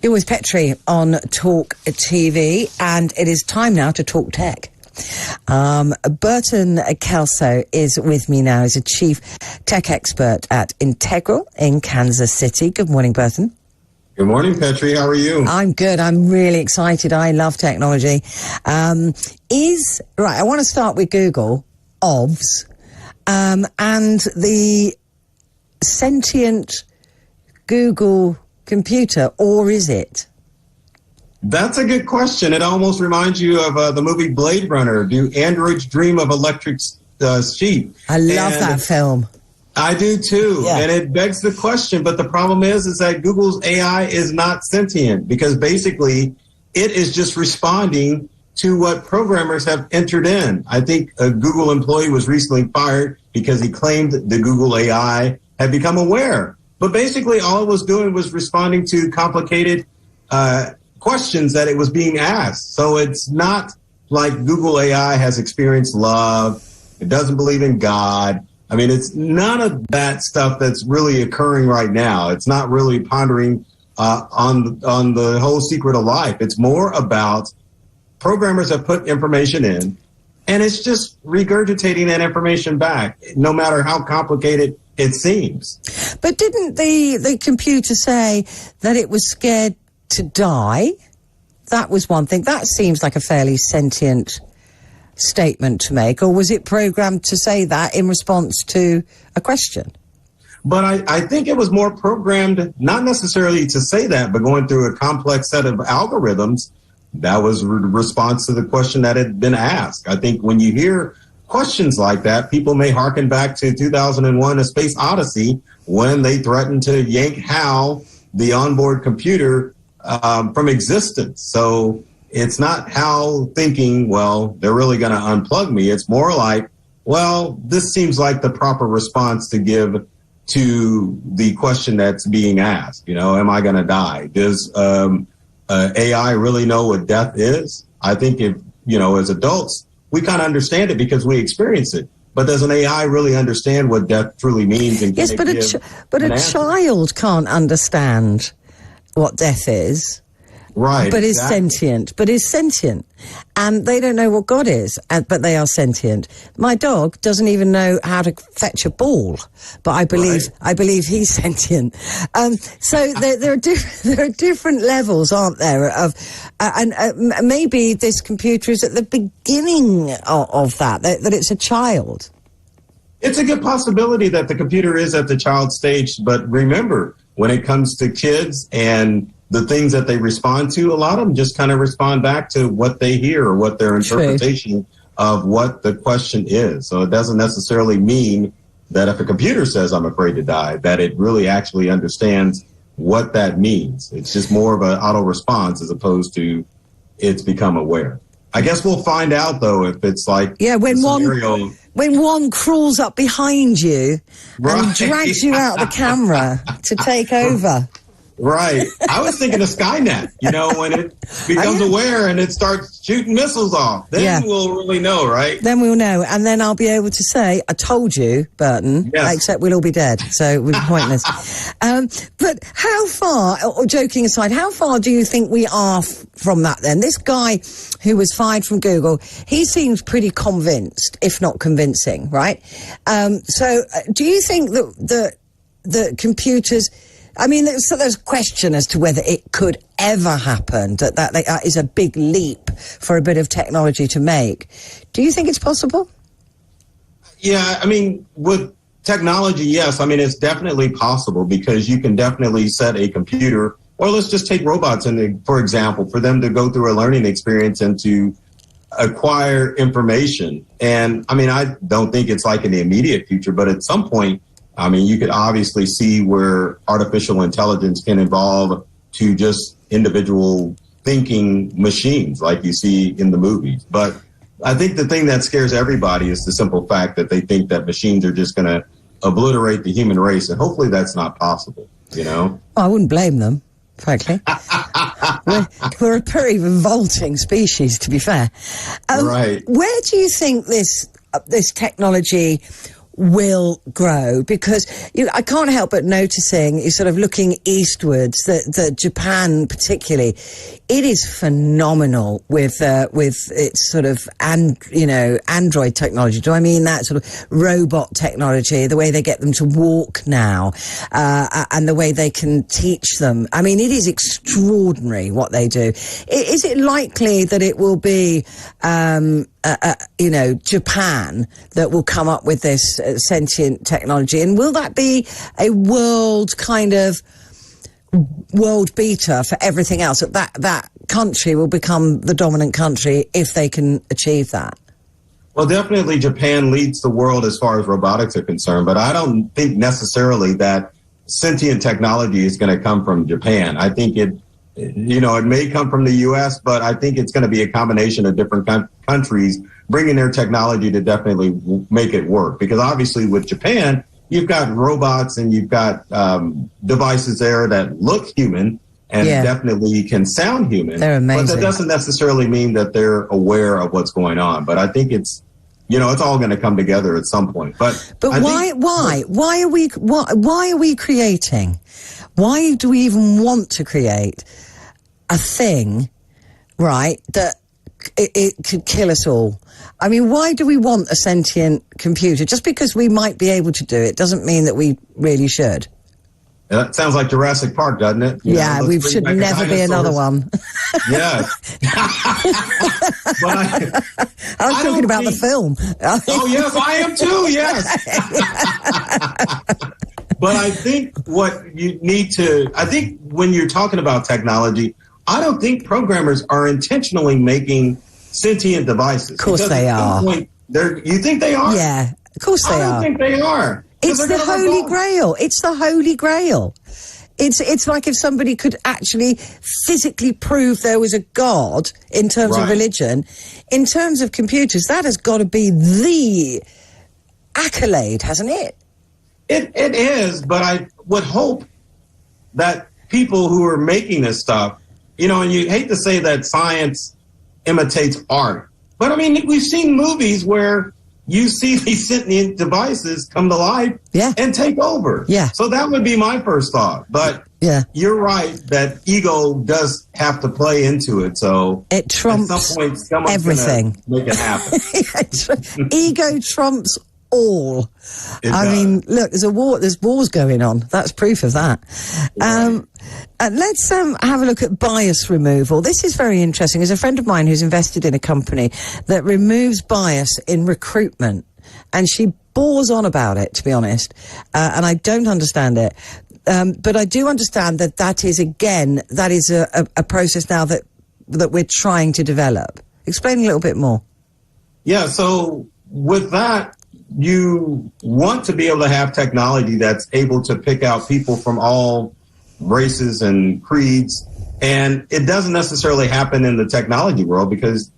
You're with Petrie on Talk TV, and it is time now to talk tech. Burton Kelso is with me now. He's a chief tech expert at Integral in Kansas City. Good morning, Burton. Good morning, Petrie. How are you? I'm good. I'm really excited. I love technology. I want to start with Google, OBS, and the sentient Google computer, or is it? That's a good question. It almost reminds you of the movie Blade Runner. Do androids dream of electric sheep? I love that film. I do too. Yeah. And it begs the question, but the problem is that Google's AI is not sentient, because basically it is just responding to what programmers have entered in. I think a Google employee was recently fired because he claimed the Google AI had become aware. But basically all it was doing was responding to complicated questions that it was being asked. So it's not like Google AI has experienced love. It doesn't believe in God. I mean, it's none of that stuff that's really occurring right now. It's not really pondering on the whole secret of life. It's more about programmers have put information in, and it's just regurgitating that information back, no matter how complicated it seems. But didn't the computer say that it was scared to die? That was one thing. That seems like a fairly sentient statement to make. Or was it programmed to say that in response to a question? But I think it was more programmed, not necessarily to say that, but going through a complex set of algorithms. That was a response to the question that had been asked. I think when you hear questions like that, people may hearken back to 2001, A Space Odyssey, when they threatened to yank HAL, the onboard computer, from existence. So it's not HAL thinking, well, they're really going to unplug me. It's more like, well, this seems like the proper response to give to the question that's being asked. You know, am I going to die? Does AI really know what death is? I think if, as adults, we kind of understand it because we experience it. But does an AI really understand what death truly means? And yes, but a child can't understand what death is. Right. But is sentient. And they don't know what God is, but they are sentient. My dog doesn't even know how to fetch a ball, but I believe he's sentient. So there are different levels, aren't there? Maybe this computer is at the beginning of that it's a child. It's a good possibility that the computer is at the child stage, but remember, when it comes to kids and the things that they respond to, a lot of them just kind of respond back to what they hear or what their interpretation of what the question is. So it doesn't necessarily mean that if a computer says, I'm afraid to die, that it really actually understands what that means. It's just more of an auto response as opposed to it's become aware. I guess we'll find out, though, if it's like when one crawls up behind you and drags you out of the camera to take over. Right. I was thinking of Skynet, when it becomes aware and it starts shooting missiles off. Then we'll really know, right? Then we'll know. And then I'll be able to say, I told you, Burton, except we'll all be dead. So it would be pointless. But how far, or joking aside, how far do you think we are from that then? This guy who was fired from Google, he seems pretty convinced, if not convincing, right? So do you think that the computers... I mean, so there's a question as to whether it could ever happen, that is a big leap for a bit of technology to make. Do you think it's possible? Yeah, I mean, with technology, yes. I mean, it's definitely possible because you can definitely set a computer, or let's just take robots, for example, for them to go through a learning experience and to acquire information. And, I mean, I don't think it's like in the immediate future, but at some point, I mean, you could obviously see where artificial intelligence can evolve to just individual thinking machines like you see in the movies. But I think the thing that scares everybody is the simple fact that they think that machines are just going to obliterate the human race. And hopefully that's not possible, I wouldn't blame them, frankly. we're a very revolting species, to be fair. Right. Where do you think this technology will grow, because I can't help but noticing, you're sort of looking eastwards, that Japan particularly, it is phenomenal with its sort of Android technology. Do I mean that sort of robot technology, the way they get them to walk now, and the way they can teach them? I mean, it is extraordinary what they do. Is it likely that it will be Japan that will come up with this sentient technology? And will that be a world beater for everything else? That country will become the dominant country if they can achieve that? Well, definitely Japan leads the world as far as robotics are concerned, but I don't think necessarily that sentient technology is going to come from Japan. I think it may come from the U.S., but I think it's going to be a combination of different countries bringing their technology to definitely make it work. Because obviously with Japan, you've got robots and you've got devices there that look human and definitely can sound human. They're amazing. But that doesn't necessarily mean that they're aware of what's going on. But I think it's all going to come together at some point. But why are we creating? Why do we even want to create a thing, right, that it could kill us all? I mean, why do we want a sentient computer? Just because we might be able to do it doesn't mean that we really should. That sounds like Jurassic Park, doesn't it? We should never be another one. Yeah. I was talking about the film. Oh, yes, I am too, yes. But I think when you're talking about technology, I don't think programmers are intentionally making sentient devices. Of course they are. You think they are? Yeah, of course they are. I don't think they are. It's the Holy Grail. It's the Holy Grail. It's like if somebody could actually physically prove there was a God in terms of religion. In terms of computers, that has got to be the accolade, hasn't it? It is, but I would hope that people who are making this stuff, and you hate to say that science imitates art, but I mean, we've seen movies where you see these sentient devices come to life and take over. Yeah. So that would be my first thought. But you're right that ego does have to play into it. So it trumps at some point, someone's everything. Make it happen. Ego trumps all. I mean, look, there's wars going on. That's proof of that. Right. Let's have a look at bias removal. This is very interesting. There's a friend of mine who's invested in a company that removes bias in recruitment, and she bores on about it, to be honest, and I don't understand it. But I do understand that is a process now that we're trying to develop. Explain a little bit more. Yeah, so with that, you want to be able to have technology that's able to pick out people from all races and creeds. And it doesn't necessarily happen in the technology world because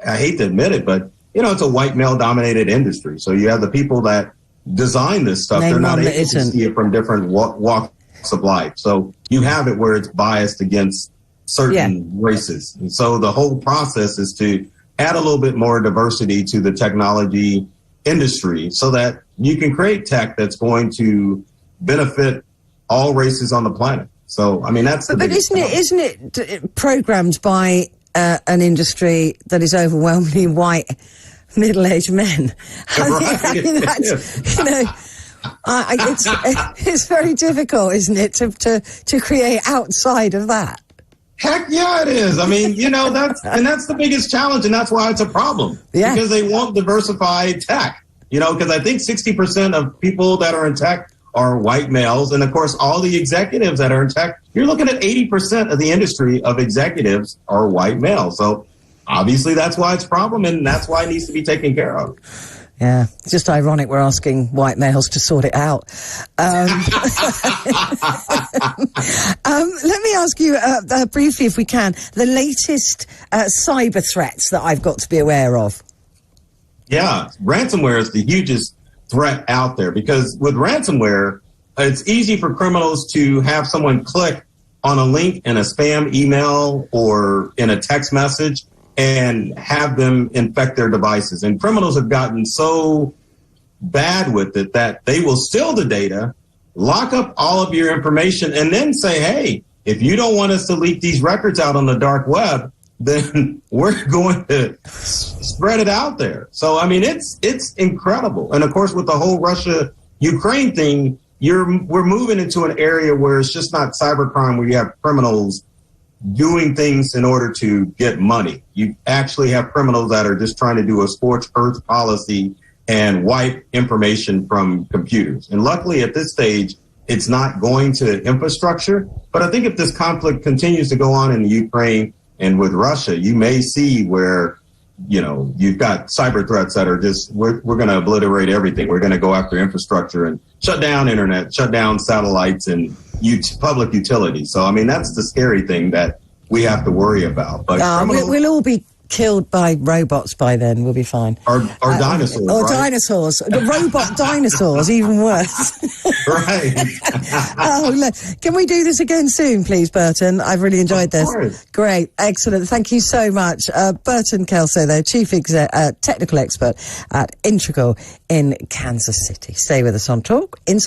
I hate to admit it, but, it's a white male dominated industry. So you have the people that design this stuff. They're not able to see it from different walks of life. So you have it where it's biased against certain races. And so the whole process is to add a little bit more diversity to the technology industry so that you can create tech that's going to benefit all races on the planet. So, I mean, that's the biggest challenge. Isn't it programmed by an industry that is overwhelmingly white, middle-aged men? I mean, that's, it's very difficult, isn't it, to create outside of that? Heck yeah, it is. I mean, that's the biggest challenge, and that's why it's a problem. Yeah. Because they won't diversify tech. Because I think 60% of people that are in tech are white males, and of course, all the executives that are in tech, you're looking at 80% of the industry of executives are white males. So obviously, that's why it's a problem, and that's why it needs to be taken care of. Yeah, it's just ironic we're asking white males to sort it out. Let me ask you briefly, if we can, the latest cyber threats that I've got to be aware of. Yeah, ransomware is the hugest threat out there because with ransomware, it's easy for criminals to have someone click on a link in a spam email or in a text message and have them infect their devices. And criminals have gotten so bad with it that they will steal the data, lock up all of your information, and then say, hey, if you don't want us to leak these records out on the dark web, then we're going to spread it out there. So, I mean, it's incredible. And of course, with the whole Russia-Ukraine thing, we're moving into an area where it's just not cybercrime, where you have criminals doing things in order to get money. You actually have criminals that are just trying to do a scorched earth policy and wipe information from computers. And luckily at this stage, it's not going to infrastructure. But I think if this conflict continues to go on in the Ukraine and with Russia, you may see where, you know, you've got cyber threats that are just, we're going to obliterate everything. We're going to go after infrastructure and shut down internet, shut down satellites and public utilities. So, I mean, that's the scary thing that we have to worry about. But we'll all be killed by robots by then. We'll be fine. Or dinosaurs. Or right? Dinosaurs. The robot dinosaurs, even worse. Right. Look, can we do this again soon, please, Burton? I've really enjoyed this. Course. Great. Excellent. Thank you so much. Burton Kelso, there, Chief Technical Expert at Integral in Kansas City. Stay with us on Talk.